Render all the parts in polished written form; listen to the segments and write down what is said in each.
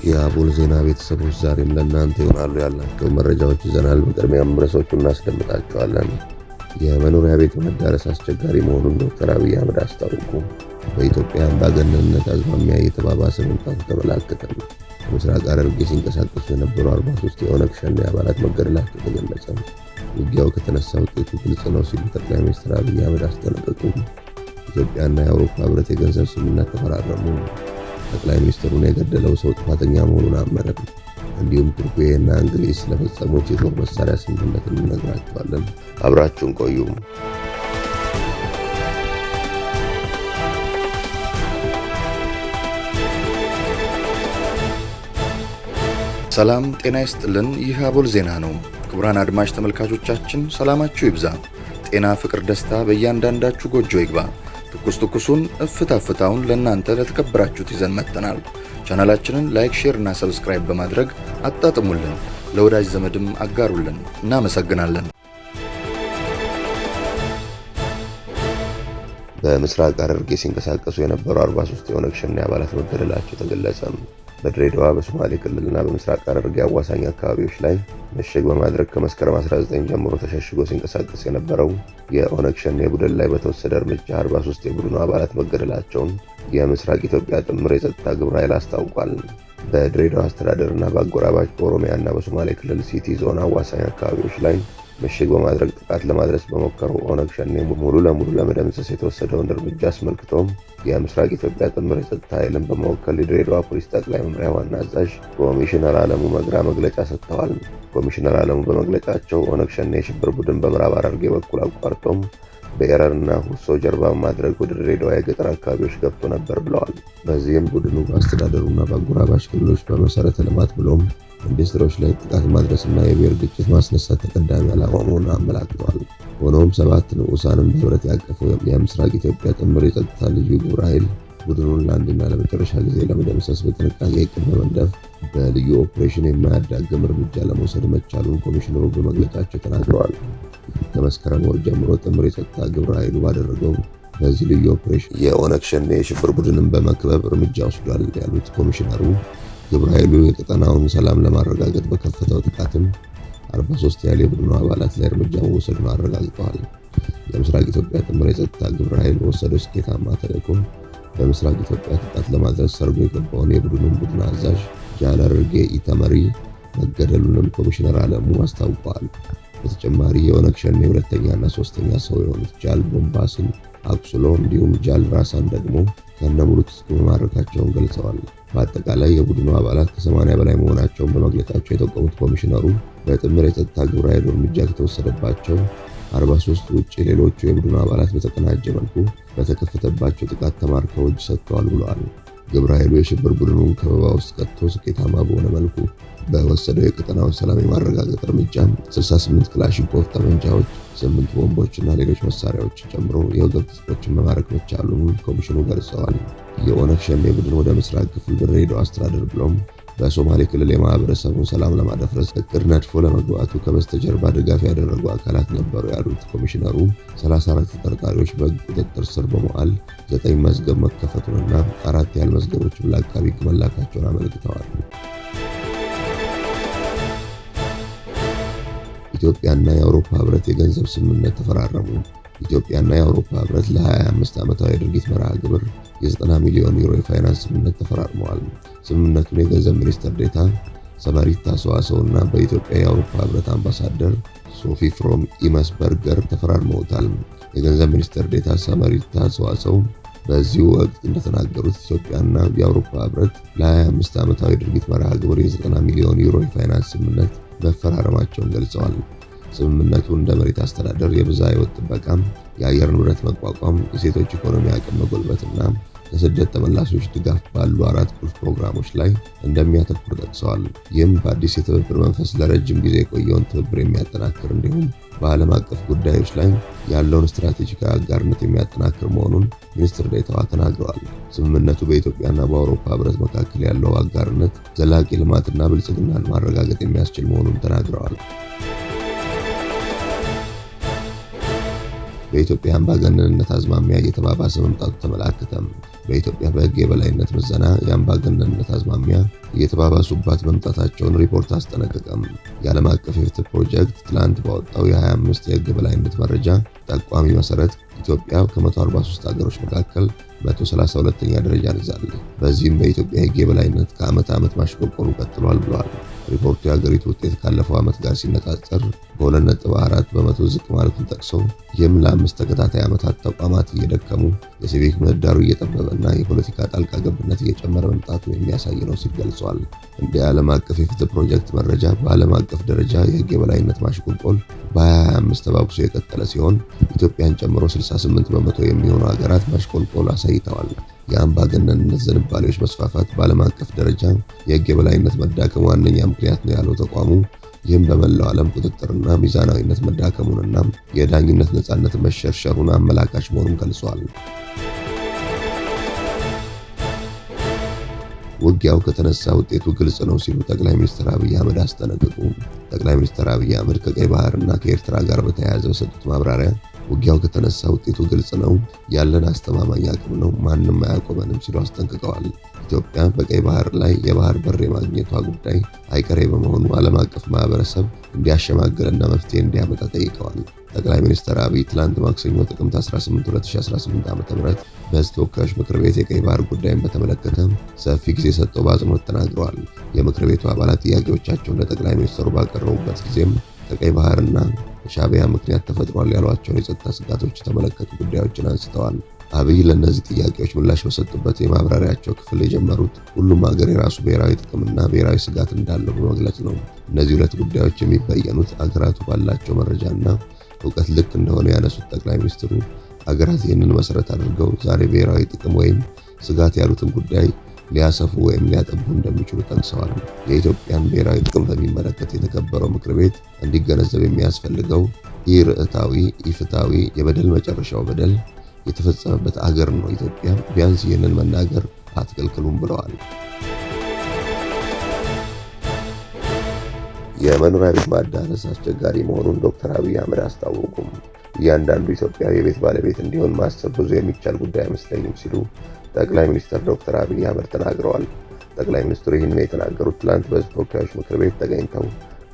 የአቦል ዜና ቤተሰቦች ዛሬም ለእናንተ ይሆናሉ ያልናቸው መረጃዎች ይዘናል። በቅድሚያም ርዕሶቹን እናስደምጣቸዋለን። የመኖሪያ ቤት መዳረስ አስቸጋሪ መሆኑን ዶክተር አብይ አህመድ አስታወቁ። በኢትዮጵያ አምባገነንነት አዝማሚያ እየተባባሰ መምጣቱ ተመላከተ። በምስራቅ ሐረርጌ ሲንቀሳቀሱ የነበሩ 43 የኦነግ ሸኔ አባላት መገደላቸው ተገለጸ። ውጊያው ከተነሳ ውጤቱ ግልጽ ነው ሲሉ ጠቅላይ ሚኒስትር አብይ አህመድ አስጠነቀቁ። ኢትዮጵያና የአውሮፓ ህብረት የገንዘብ ስምምነት ተፈራረሙ። ጠቅላይ ሚኒስትሩን የገደለው ሰው ጥፋተኛ መሆኑን አመነ። እንዲሁም ቱርክና እንግሊዝ ስለፈጸሙት የጦር መሳሪያ ስምምነት እንነግራችኋለን። አብራችሁን ቆዩ። ሰላም ጤና ይስጥልን። ይህ አቦል ዜና ነው። ክቡራን አድማጭ ተመልካቾቻችን ሰላማችሁ ይብዛ፣ ጤና፣ ፍቅር፣ ደስታ በእያንዳንዳችሁ ጎጆ ይግባ። ትኩሱን እፍታውን ለእናንተ ለተከበራችሁት ይዘን መጥተናል። ቻናላችንን ላይክ፣ ሼር እና ሰብስክራይብ በማድረግ አጣጥሙልን፣ ለወዳጅ ዘመድም አጋሩልን። እናመሰግናለን። በምስራቅ ሐረርጌ ሲንቀሳቀሱ የነበሩ 43 የኦነግ ሸኔ አባላት መገደላቸው ተገለጸ። በድሬዳዋ በሶማሌ ክልልና በምስራቅ ሐረርጌ አዋሳኝ አካባቢዎች ላይ ምሽግ በማድረግ ከመስከረም 19 ጀምሮ ተሸሽጎ ሲንቀሳቀስ የነበረው የኦነግ ሸኔ ቡድን ላይ በተወሰደ እርምጃ 43 የቡድኑ አባላት መገደላቸውን የምስራቅ ኢትዮጵያ ጥምር የጸጥታ ግብረ ኃይል አስታውቋል። በድሬዳዋ አስተዳደርና በአጎራባች በኦሮሚያና በሶማሌ ክልል ሲቲ ዞን አዋሳኝ አካባቢዎች ላይ ምሽግ በማድረግ ጥቃት ለማድረስ በሞከረው ኦነግ ሸኔ ሙሉ ለሙሉ ለመደምሰስ የተወሰደውን እርምጃ አስመልክቶም የምስራቅ ኢትዮጵያ ጥምር የጸጥታ ኃይልን በመወከል የድሬዳዋ ፖሊስ ጠቅላይ መምሪያ ዋና አዛዥ ኮሚሽነር አለሙ መግራ መግለጫ ሰጥተዋል። ኮሚሽነር አለሙ በመግለጫቸው ኦነግ ሸኔ የሽብር ቡድን በምዕራብ ሐረርጌ በኩል አቋርጦም በኤረርና ሁሶ ጀርባ ማድረግ ወደ ድሬዳዋ የገጠር አካባቢዎች ገብቶ ነበር ብለዋል። በዚህም ቡድኑ በአስተዳደሩና በአጎራባች ክልሎች በመሰረተ ልማት ብሎም ኢንዱስትሪዎች ላይ ጥቃት ማድረስና የብሔር ግጭት ማስነሳት ተቀዳሚ ዓላማ መሆኑን አመላክተዋል። ሆኖም 7 ንዑሳንን በህብረት ያቀፈው የምስራቅ ኢትዮጵያ ጥምር የጸጥታ ልዩ ግብረ ኃይል ቡድኑን ለአንድና ለመጨረሻ ጊዜ ለመደምሰስ በጥንቃቄ እቅድ በመንደፍ በልዩ ኦፕሬሽን የማያዳግም እርምጃ ለመውሰድ መቻሉን ኮሚሽነሩ በመግለጫቸው ተናግረዋል። ከመስከረም ወር ጀምሮ ጥምር የጸጥታ ግብረ ኃይሉ ባደረገው በዚህ ልዩ ኦፕሬሽን የኦነግ ሸኔ የሽብር ቡድንን በመክበብ እርምጃ ወስዷል ያሉት ኮሚሽነሩ ግብረ ኃይሉ የቀጠናውን ሰላም ለማረጋገጥ በከፈተው ጥቃትም 43 ያህል የቡድኑ አባላት ላይ እርምጃ መወሰዱን አረጋግጠዋል። የምስራቅ ኢትዮጵያ ጥምር የጸጥታ ግብረ ኃይል በወሰደው ስኬታማ ተልዕኮ በምስራቅ ኢትዮጵያ ጥቃት ለማድረስ ሰርጎ የገባውን የቡድኑን ቡድን አዛዥ ጃል አርጌ ኢተመሪ መገደሉንም ኮሚሽነር አለሙ አስታውቀዋል። በተጨማሪ የኦነግ ሸኔ ሁለተኛና ሶስተኛ ሰው የሆኑት ጃል ቦምባስን አቁስሎ እንዲሁም ጃል ራሳን ደግሞ ከነሙሉ ትጥቅ መማረካቸውን ገልጸዋል። በአጠቃላይ የቡድኑ አባላት ከ80 በላይ መሆናቸውን በመግለጫቸው የጠቆሙት ኮሚሽነሩ በጥምር የጸጥታ ግብረ ኃይሉ እርምጃ ከተወሰደባቸው 43 ውጭ ሌሎቹ የቡድኑ አባላት በተቀናጀ መልኩ በተከፈተባቸው ጥቃት ተማርከው እጅ ሰጥተዋል ብለዋል። ግብረ ኃይሉ የሽብር ቡድኑን ከበባ ውስጥ ቀጥቶ ስኬታማ በሆነ መልኩ በወሰደው የቀጠናውን ሰላም የማረጋገጥ እርምጃ 68 ክላሽንኮቭ ጠመንጃዎች፣ 8 ቦምቦችና ሌሎች መሳሪያዎችን ጨምሮ የወገብ ትጥቆችን መማረክ መቻሉን ኮሚሽኑ ገልጸዋል። የኦነግ ሸኔ ቡድን ወደ ምስራቅ ክፍል ድሬዳዋ አስተዳደር ብሎም በሶማሌ ክልል የማህበረሰቡን ሰላም ለማደፍረስ እቅድ ነድፎ ለመግባቱ ከበስተጀርባ ድጋፍ ያደረጉ አካላት ነበሩ ያሉት ኮሚሽነሩ 34 ተጠርጣሪዎች በሕግ ቁጥጥር ስር በመዋል 9 መዝገብ መከፈቱንና 4 ያህል መዝገቦችን ለአቃቤ ሕግ መላካቸውን አመልክተዋል። ኢትዮጵያና የአውሮፓ ህብረት የገንዘብ ስምምነት ተፈራረሙ። ኢትዮጵያና የአውሮፓ ህብረት ለ25 ዓመታዊ የድርጊት መርሃ ግብር የ90 ሚሊዮን ዩሮ የፋይናንስ ስምምነት ተፈራርመዋል። ስምምነቱን የገንዘብ ሚኒስትር ዴኤታ ሰመሪታ ሰዋሰው እና በኢትዮጵያ የአውሮፓ ህብረት አምባሳደር ሶፊ ፍሮም ኢመስበርገር ተፈራርመውታል። የገንዘብ ሚኒስትር ዴኤታ ሰመሪታ ሰዋሰው በዚሁ ወቅት እንደተናገሩት ኢትዮጵያና የአውሮፓ ህብረት ለ25 ዓመታዊ የድርጊት መርሃ ግብር የ90 ሚሊዮን ዩሮ የፋይናንስ ስምምነት መፈራረማቸውን ገልጸዋል። ስምምነቱ እንደ መሬት አስተዳደር፣ የብዝሃ ሕይወት ጥበቃ፣ የአየር ንብረት መቋቋም፣ የሴቶች ኢኮኖሚ አቅም መጎልበትና ለስደት ተመላሾች ድጋፍ ባሉ 4 ቁልፍ ፕሮግራሞች ላይ እንደሚያተኩር ጠቅሰዋል። ይህም በአዲስ የትብብር መንፈስ ለረጅም ጊዜ የቆየውን ትብብር የሚያጠናክር እንዲሁም በዓለም አቀፍ ጉዳዮች ላይ ያለውን ስትራቴጂካዊ አጋርነት የሚያጠናክር መሆኑን ሚኒስትር ዴኤታዋ ተናግረዋል። ስምምነቱ በኢትዮጵያና በአውሮፓ ህብረት መካከል ያለው አጋርነት ዘላቂ ልማትና ብልጽግናን ማረጋገጥ የሚያስችል መሆኑን ተናግረዋል። በኢትዮጵያ አምባገነንነት አዝማሚያ እየተባባሰ መምጣቱ ተመላከተ። በኢትዮጵያ በሕግ የበላይነት ምዘና የአምባገነንነት አዝማሚያ እየተባባሱባት መምጣታቸውን ሪፖርት አስጠነቀቀም። የዓለም አቀፍ የፍትህ ፕሮጀክት ትላንት ባወጣው የ25 የሕግ የበላይነት መረጃ ጠቋሚ መሰረት ኢትዮጵያ ከ143 ሀገሮች መካከል 132ኛ ደረጃን ይዛለች። በዚህም በኢትዮጵያ ሕግ የበላይነት ከዓመት ዓመት ማሽቆልቆሉ ቀጥሏል ብለዋል። ሪፖርቱ የሀገሪቱ ውጤት ካለፈው ዓመት ጋር ሲነጻጸር በ2.4 በመቶ ዝቅ ማለቱን ጠቅሶ ይህም ለ5 ተከታታይ ዓመታት ተቋማት እየደከሙ የሲቪክ ምህዳሩ እየጠበበና የፖለቲካ ጣልቃ ገብነት እየጨመረ መምጣቱን የሚያሳይ ነው ሲል ገልጿል። እንደ የዓለም አቀፍ የፍትህ ፕሮጀክት መረጃ በዓለም አቀፍ ደረጃ የሕግ የበላይነት ማሽቆልቆል በ2025 ተባብሶ የቀጠለ ሲሆን ኢትዮጵያን ጨምሮ 68 በመቶ የሚሆኑ ሀገራት ማሽቆልቆል አሳይተዋል። የአምባገነንነት ዝንባሌዎች መስፋፋት በዓለም አቀፍ ደረጃ የሕግ የበላይነት መዳከም ዋነኛ ምክንያት ነው ያለው ተቋሙ ይህም በመላው ዓለም ቁጥጥርና ሚዛናዊነት መዳከሙንና የዳኝነት ነጻነት መሸርሸሩን አመላካች መሆኑን ገልጿል። ውጊያው ከተነሳ ውጤቱ ግልጽ ነው ሲሉ ጠቅላይ ሚኒስትር አብይ አህመድ አስጠነቀቁ። ጠቅላይ ሚኒስትር አብይ አህመድ ከቀይ ባህርና ከኤርትራ ጋር በተያያዘ በሰጡት ማብራሪያ ውጊያው ከተነሳ ውጤቱ ግልጽ ነው፣ ያለን አስተማማኝ አቅም ነው፣ ማንም አያቆመንም ሲሉ አስጠንቅቀዋል። ኢትዮጵያ በቀይ ባህር ላይ የባህር በር የማግኘቷ ጉዳይ አይቀሬ በመሆኑ ዓለም አቀፍ ማህበረሰብ እንዲያሸማግልና መፍትሄ እንዲያመጣ ጠይቀዋል። ጠቅላይ ሚኒስትር አብይ ትላንት ማክሰኞ ጥቅምት 18 2018 ዓ.ም በሕዝብ ተወካዮች ምክር ቤት የቀይ ባህር ጉዳይን በተመለከተ ሰፊ ጊዜ ሰጥተው በአጽንኦት ተናግረዋል። የምክር ቤቱ አባላት ጥያቄዎቻቸውን ለጠቅላይ ሚኒስትሩ ባቀረቡበት ጊዜም ከቀይ ባህርና በሻዕቢያ ምክንያት ተፈጥሯል ያሏቸውን የጸጥታ ስጋቶች የተመለከቱ ጉዳዮችን አንስተዋል። አብይ ለእነዚህ ጥያቄዎች ምላሽ በሰጡበት የማብራሪያቸው ክፍል የጀመሩት ሁሉም ሀገር የራሱ ብሔራዊ ጥቅምና ብሔራዊ ስጋት እንዳለው በመግለጽ ነው። እነዚህ ሁለት ጉዳዮች የሚበየኑት አገራቱ ባላቸው መረጃና እውቀት ልክ እንደሆነ ያነሱት ጠቅላይ ሚኒስትሩ አገራት ይህንን መሰረት አድርገው ዛሬ ብሔራዊ ጥቅም ወይም ስጋት ያሉትን ጉዳይ ሊያሰፉ ወይም ሊያጠቡ እንደሚችሉ ጠቅሰዋል። የኢትዮጵያን ብሔራዊ ጥቅም በሚመለከት የተከበረው ምክር ቤት እንዲገነዘብ የሚያስፈልገው ይህ ርዕታዊ፣ ኢፍትሐዊ፣ የበደል መጨረሻው በደል የተፈጸመበት አገር ነው። ኢትዮጵያ ቢያንስ ይህንን መናገር አትከልክሉም ብለዋል። የመኖሪያ ቤት ማዳረስ አስቸጋሪ መሆኑን ዶክተር አብይ አህመድ አስታወቁም። እያንዳንዱ ኢትዮጵያዊ የቤት ባለቤት እንዲሆን ማሰብ ብዙ የሚቻል ጉዳይ አይመስለኝም ሲሉ ጠቅላይ ሚኒስትር ዶክተር አብይ አህመድ ተናግረዋል። ጠቅላይ ሚኒስትሩ ይህንን የተናገሩት ትላንት በሕዝብ ተወካዮች ምክር ቤት ተገኝተው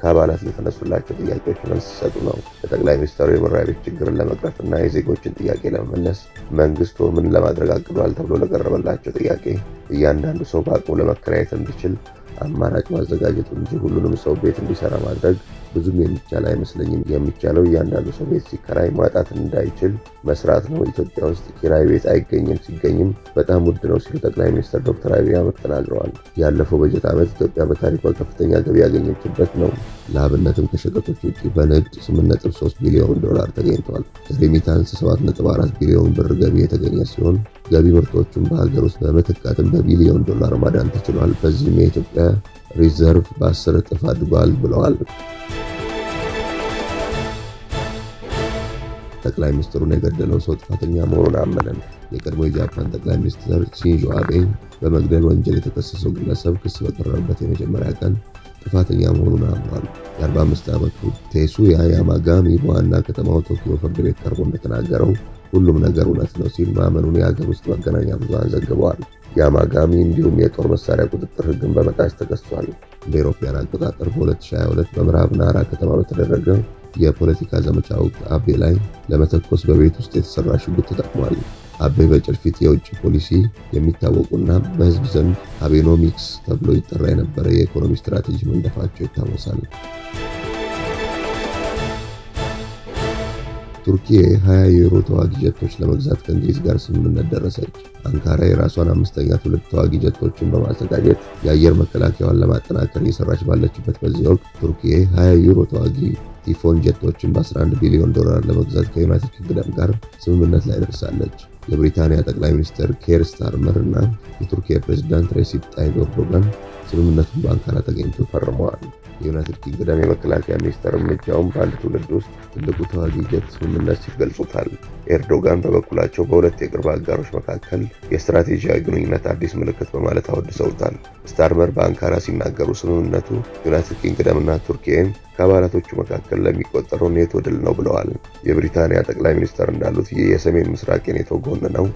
ከአባላት ለተነሱላቸው ጥያቄዎች መልስ ሲሰጡ ነው። ለጠቅላይ ሚኒስትሩ የመኖሪያ ቤት ችግርን ለመቅረፍና የዜጎችን ጥያቄ ለመመለስ መንግስቱ ምን ለማድረግ አቅዷል ተብሎ ለቀረበላቸው ጥያቄ እያንዳንዱ ሰው በአቅሙ ለመከራየት እንዲችል አማራጭ ማዘጋጀቱ እንጂ ሁሉንም ሰው ቤት እንዲሰራ ማድረግ ብዙም የሚቻል አይመስለኝም። የሚቻለው እያንዳንዱ ሰው ቤት ሲከራይ ማጣት እንዳይችል መስራት ነው። ኢትዮጵያ ውስጥ ኪራይ ቤት አይገኝም፣ ሲገኝም በጣም ውድ ነው ሲሉ ጠቅላይ ሚኒስትር ዶክተር አብይ አህመድ ተናግረዋል። ያለፈው በጀት ዓመት ኢትዮጵያ በታሪኳ ከፍተኛ ገቢ ያገኘችበት ነው። ለአብነትም ከሸቀጦች ውጭ በንግድ 8.3 ቢሊዮን ዶላር ተገኝቷል። ከሬሚታንስ 7.4 ቢሊዮን ብር ገቢ የተገኘ ሲሆን ገቢ ምርቶቹን በሀገር ውስጥ በመተካትም በቢሊዮን ዶላር ማዳን ተችሏል። በዚህም የኢትዮጵያ ሪዘርቭ በ10 እጥፍ አድጓል ብለዋል። ጠቅላይ ሚኒስትሩን የገደለው ሰው ጥፋተኛ መሆኑን አመነን። የቀድሞ የጃፓን ጠቅላይ ሚኒስትር ሲንዞ አቤ በመግደል ወንጀል የተከሰሰው ግለሰብ ክስ በቀረበበት የመጀመሪያ ቀን ጥፋተኛ መሆኑን አምኗል። የ45 ዓመቱ ቴሱያ ያማጋሚ በዋና ከተማው ቶኪዮ ፍርድ ቤት ቀርቦ እንደተናገረው ሁሉም ነገር እውነት ነው ሲል ማመኑን የሀገር ውስጥ መገናኛ ብዙሃን ዘግበዋል። ያማጋሚ እንዲሁም የጦር መሳሪያ ቁጥጥር ሕግን በመጣስ ተከሷል። እንደ አውሮፓውያን አቆጣጠር በ2022 በምዕራብ ናራ ከተማ በተደረገ የፖለቲካ ዘመቻ ወቅት አቤ ላይ ለመተኮስ በቤት ውስጥ የተሰራ ሽጉጥ ተጠቅሟል። አቤ በጭልፊት የውጭ ፖሊሲ የሚታወቁና በህዝብ ዘንድ አቤኖሚክስ ተብሎ ይጠራ የነበረ የኢኮኖሚ ስትራቴጂ መንደፋቸው ይታወሳል። ቱርኪያ 20 የዩሮ ተዋጊ ጀቶች ለመግዛት ከእንግሊዝ ጋር ስምምነት ደረሰች። አንካራ የራሷን 5ኛ ትውልድ ተዋጊ ጀቶችን በማዘጋጀት የአየር መከላከያዋን ለማጠናከር እየሰራች ባለችበት በዚህ ወቅት ቱርኪያ 20 ዩሮ ተዋጊ ቲፎን ጀቶችን በ11 ቢሊዮን ዶላር ለመግዛት ከዩናይትድ ኪንግደም ጋር ስምምነት ላይ ደርሳለች። የብሪታንያ ጠቅላይ ሚኒስትር ኬር ስታርመር እና የቱርኪያ ፕሬዝዳንት ሬሲፕ ጣይብ ኤርዶጋን ስምምነቱን በአንካራ ተገኝተው ፈርመዋል። የዩናይትድ ኪንግደም የመከላከያ ሚኒስትር እርምጃውን በአንድ ትውልድ ውስጥ ትልቁ ተዋጊ ጀት ስምምነት ሲል ገልጾታል። ኤርዶጋን በበኩላቸው በሁለት የቅርብ አጋሮች መካከል የስትራቴጂያዊ ግንኙነት አዲስ ምልክት በማለት አወድሰውታል። ስታርመር በአንካራ ሲናገሩ ስምምነቱ ዩናይትድ ኪንግደም እና ቱርኪያን ከአባላቶቹ መካከል ለሚቆጠረው ኔቶ ድል ነው ብለዋል። የብሪታንያ ጠቅላይ ሚኒስትር እንዳሉት ይህ የሰሜን ምስራቅ የኔቶ ጎን ነው።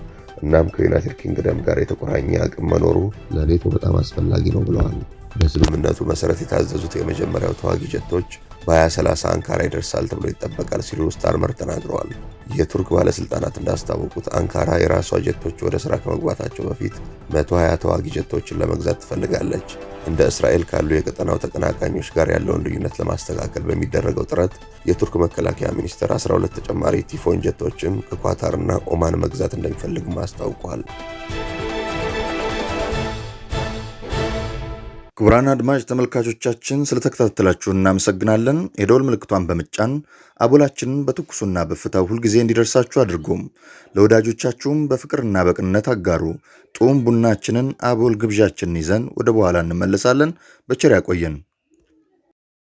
እናም ከዩናይትድ ኪንግደም ጋር የተቆራኘ አቅም መኖሩ ለኔቶ በጣም አስፈላጊ ነው ብለዋል። በስምምነቱ መሰረት የታዘዙት የመጀመሪያው ተዋጊ ጀቶች በ2030 አንካራ ይደርሳል ተብሎ ይጠበቃል ሲሉ ስታርመር ተናግረዋል። የቱርክ ባለስልጣናት እንዳስታወቁት አንካራ የራሷ ጀቶች ወደ ስራ ከመግባታቸው በፊት 120 ተዋጊ ጀቶችን ለመግዛት ትፈልጋለች። እንደ እስራኤል ካሉ የቀጠናው ተቀናቃኞች ጋር ያለውን ልዩነት ለማስተካከል በሚደረገው ጥረት የቱርክ መከላከያ ሚኒስቴር 12 ተጨማሪ ቲፎን ጀቶችን ከኳታርና ኦማን መግዛት እንደሚፈልግም አስታውቋል። ክቡራን አድማጭ ተመልካቾቻችን ስለተከታተላችሁ እናመሰግናለን። የደወል ምልክቷን በመጫን አቦላችንን በትኩሱና በእፍታው ሁልጊዜ እንዲደርሳችሁ አድርጉም። ለወዳጆቻችሁም በፍቅርና በቅንነት አጋሩ። ጡም ቡናችንን አቦል ግብዣችንን ይዘን ወደ በኋላ እንመለሳለን። በቸር ያቆየን።